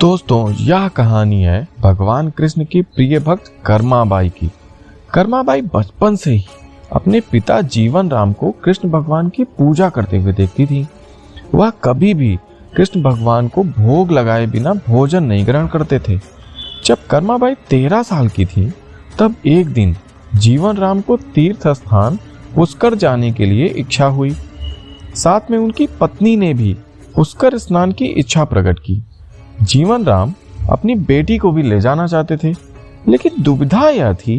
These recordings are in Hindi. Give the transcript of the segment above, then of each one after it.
दोस्तों, यह कहानी है भगवान कृष्ण की प्रिय भक्त कर्माबाई की। कर्माबाई बचपन से ही अपने पिता जीवन राम को कृष्ण भगवान की पूजा करते हुए देखती थी। वह कभी भी कृष्ण भगवान को भोग लगाए बिना भोजन नहीं ग्रहण करते थे। जब कर्माबाई 13 साल की थी, तब एक दिन जीवन राम को तीर्थ स्थान पुष्कर जाने के लिए इच्छा हुई। साथ में उनकी पत्नी ने भी पुष्कर स्नान की इच्छा प्रकट की। जीवन राम अपनी बेटी को भी ले जाना चाहते थे, लेकिन दुविधा यह थी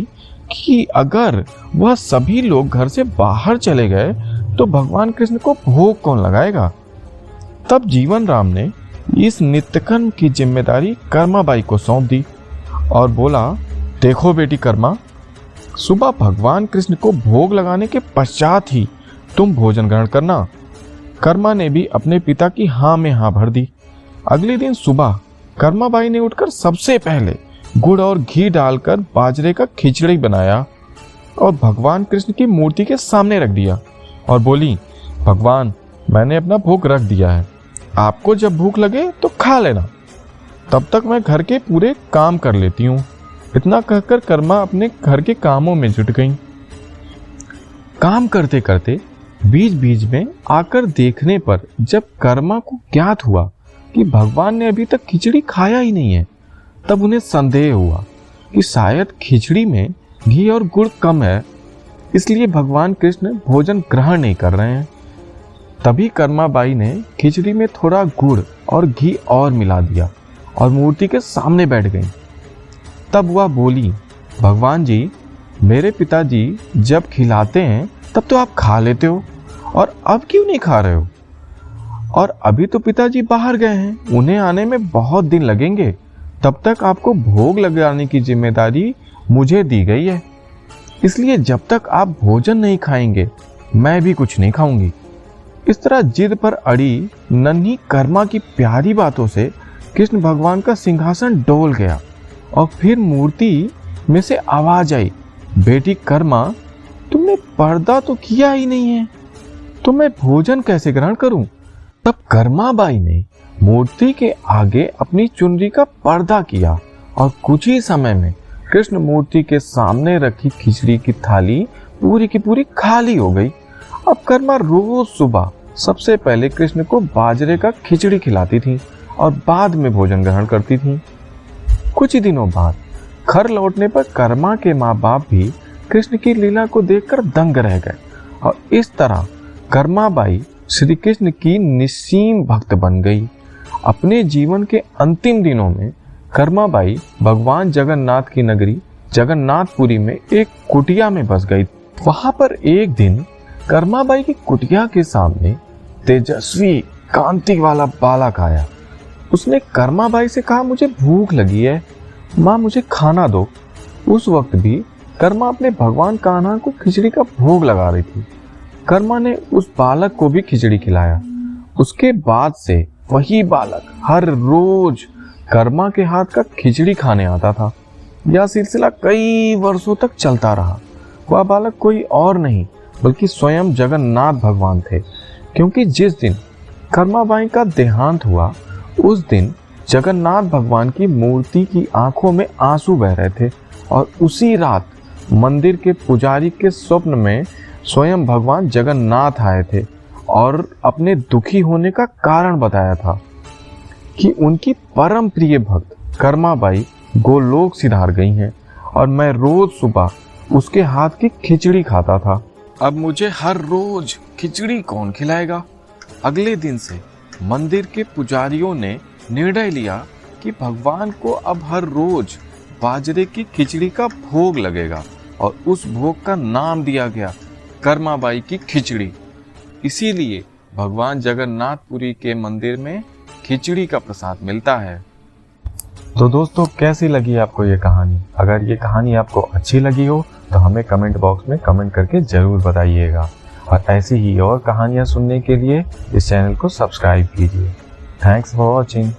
कि अगर वह सभी लोग घर से बाहर चले गए तो भगवान कृष्ण को भोग कौन लगाएगा। तब जीवन राम ने इस नित्यकर्म की जिम्मेदारी कर्माबाई को सौंप दी और बोला, देखो बेटी कर्मा, सुबह भगवान कृष्ण को भोग लगाने के पश्चात ही तुम भोजन ग्रहण करना। कर्मा ने भी अपने पिता की हाँ में हाँ भर दी। अगले दिन सुबह कर्माबाई ने उठकर सबसे पहले गुड़ और घी डालकर बाजरे का खिचड़ी बनाया और भगवान कृष्ण की मूर्ति के सामने रख दिया और बोली, भगवान, मैंने अपना भोग रख दिया है, आपको जब भूख लगे तो खा लेना, तब तक मैं घर के पूरे काम कर लेती हूँ। इतना कहकर कर्मा अपने घर के कामों में जुट गई। काम करते करते बीच बीच में आकर देखने पर जब कर्मा को ज्ञात हुआ कि भगवान ने अभी तक खिचड़ी खाया ही नहीं है, तब उन्हें संदेह हुआ कि शायद खिचड़ी में घी और गुड़ कम है, इसलिए भगवान कृष्ण भोजन ग्रहण नहीं कर रहे हैं। तभी कर्माबाई ने खिचड़ी में थोड़ा गुड़ और घी और मिला दिया और मूर्ति के सामने बैठ गई। तब वह बोली, भगवान जी, मेरे पिताजी जब खिलाते हैं तब तो आप खा लेते हो, और अब क्यों नहीं खा रहे हो? और अभी तो पिताजी बाहर गए हैं, उन्हें आने में बहुत दिन लगेंगे, तब तक आपको भोग लगाने की जिम्मेदारी मुझे दी गई है, इसलिए जब तक आप भोजन नहीं खाएंगे मैं भी कुछ नहीं खाऊंगी। इस तरह जिद पर अड़ी नन्ही कर्मा की प्यारी बातों से कृष्ण भगवान का सिंहासन डोल गया और फिर मूर्ति में से आवाज आई, बेटी कर्मा, तुमने पर्दा तो किया ही नहीं है, तो मैं भोजन कैसे ग्रहण करूं? तब कर्माबाई ने मूर्ति के आगे अपनी चुनरी का पर्दा किया और कुछ ही समय में कृष्ण मूर्ति के सामने रखी खिचड़ी की थाली पूरी की पूरी खाली हो गई। अब कर्मा रोज सुबह सबसे पहले कृष्ण को बाजरे का खिचड़ी खिलाती थी और बाद में भोजन ग्रहण करती थी। कुछ ही दिनों बाद घर लौटने पर कर्मा के माँ बाप भी कृष्ण की लीला को देखकर दंग रह गए और इस तरह कर्माबाई श्री कृष्ण की निस्सीम भक्त बन गई। अपने जीवन के अंतिम दिनों में कर्माबाई भगवान जगन्नाथ की नगरी जगन्नाथपुरी में एक कुटिया में बस गई। वहां पर एक दिन कर्माबाई की कुटिया के सामने तेजस्वी कांति वाला बालक आया। उसने कर्माबाई से कहा, मुझे भूख लगी है, माँ मुझे खाना दो। उस वक्त भी कर्मा अपने भगवान कान्हा को खिचड़ी का भोग लगा रही थी। कर्मा ने उस बालक को भी खिचड़ी खिलाया। उसके बाद से वही बालक हर रोज कर्मा के हाथ का खिचड़ी खाने आता था। यह सिलसिला कई वर्षों तक चलता रहा। वह बालक कोई और नहीं बल्कि स्वयं जगन्नाथ भगवान थे, क्योंकि जिस दिन कर्माबाई का देहांत हुआ उस दिन जगन्नाथ भगवान की मूर्ति की आंखों में आंसू बह रहे थे और उसी रात मंदिर के पुजारी के स्वप्न में स्वयं भगवान जगन्नाथ आए थे और अपने दुखी होने का कारण बताया था कि उनकी परम प्रिय भक्त कर्माबाई गोलोक सिधार गई हैं और मैं रोज सुबह उसके हाथ की खिचड़ी खाता था। अब मुझे हर रोज खिचड़ी कौन खिलाएगा? अगले दिन से मंदिर के पुजारियों ने निर्णय लिया कि भगवान को अब हर रोज बाजरे की खिचड़ी का भोग लगेगा और उस भोग का नाम दिया गया कर्माबाई की खिचड़ी। इसीलिए भगवान जगन्नाथपुरी के मंदिर में खिचड़ी का प्रसाद मिलता है। तो दोस्तों, कैसी लगी आपको ये कहानी? अगर ये कहानी आपको अच्छी लगी हो तो हमें कमेंट बॉक्स में कमेंट करके जरूर बताइएगा और ऐसी ही और कहानियाँ सुनने के लिए इस चैनल को सब्सक्राइब कीजिए। Thanks for watching.